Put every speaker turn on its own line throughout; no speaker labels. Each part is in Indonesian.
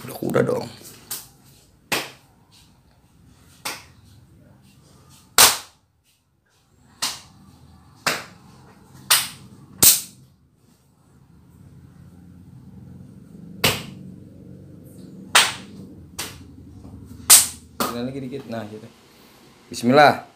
Kuda-kuda dong. Lagi dikit, nah gitu. Bismillah.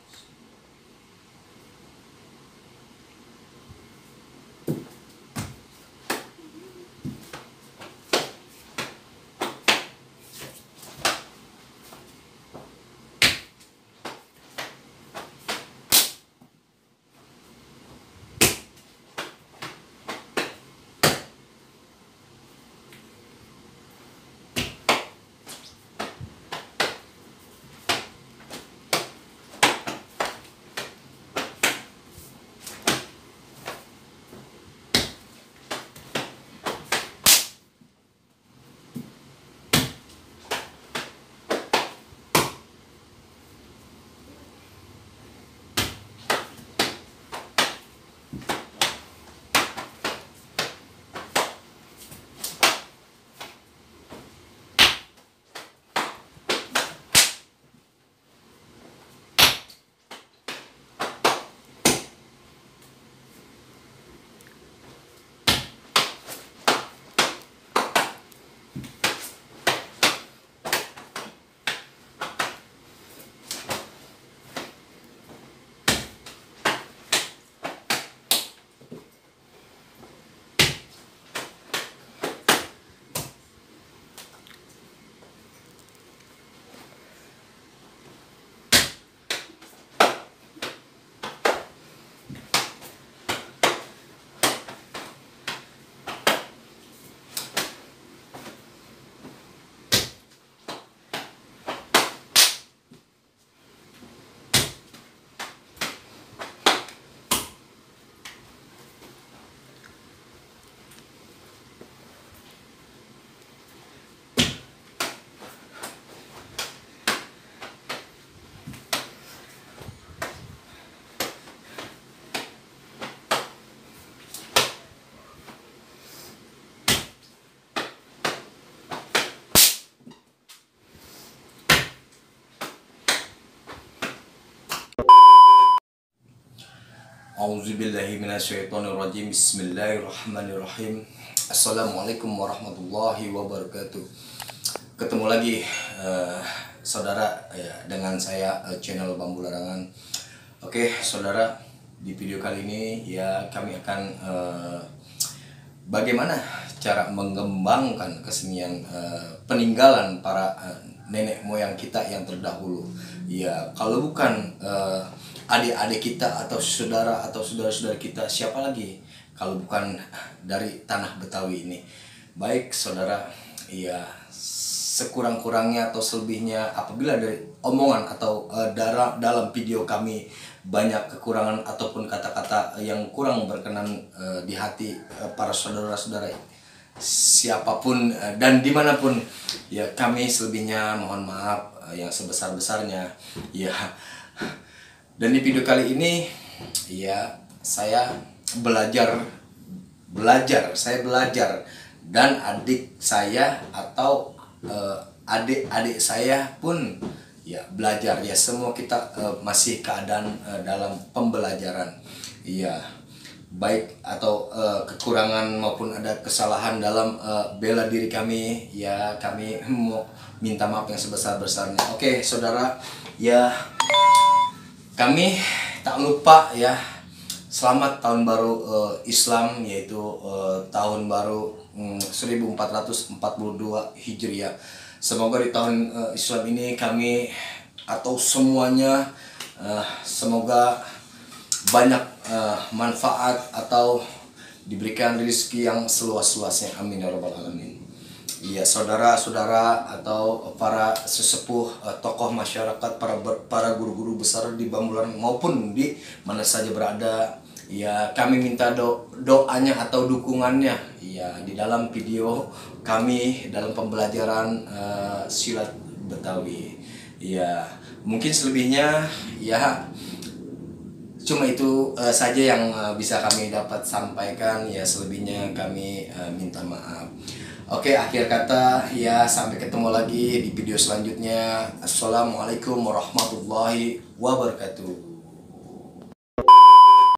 Auzubillahiminasyaitonirrajim. Bismillahirrahmanirrahim. Assalamualaikum warahmatullahi wabarakatuh. Ketemu lagi saudara ya, dengan saya channel Bambu Larangan. Oke saudara, di video kali ini ya kami akan bagaimana cara mengembangkan kesenian peninggalan para nenek moyang kita yang terdahulu. Ya kalau bukan adik-adik kita atau saudara-saudara kita, siapa lagi kalau bukan dari tanah Betawi ini. Baik saudara, ya sekurang-kurangnya atau selebihnya apabila dari omongan atau dalam video kami banyak kekurangan ataupun kata-kata yang kurang berkenan di hati para saudara-saudara siapapun dan dimanapun, ya kami selebihnya mohon maaf yang sebesar-besarnya ya. Dan di video kali ini ya saya belajar dan adik saya atau adik-adik saya pun ya belajar ya, semua kita masih keadaan dalam pembelajaran ya, baik atau kekurangan maupun ada kesalahan dalam bela diri kami ya, kami mau minta maaf yang sebesar-besarnya. Oke saudara, ya kami tak lupa ya, selamat tahun baru Islam, yaitu tahun baru 1442 Hijriah. Semoga di tahun Islam ini kami atau semuanya semoga banyak manfaat atau diberikan rezeki yang seluas-luasnya, amin ya rabbal alamin. Iya saudara-saudara atau para sesepuh, tokoh masyarakat, para guru-guru besar di Bambu Larangan maupun di mana saja berada, ya kami minta doanya atau dukungannya ya di dalam video kami dalam pembelajaran silat Betawi. Ya mungkin selebihnya ya cuma itu saja yang bisa kami dapat sampaikan ya, selebihnya kami minta maaf. Oke, akhir kata ya, sampai ketemu lagi di video selanjutnya. Assalamualaikum warahmatullahi wabarakatuh.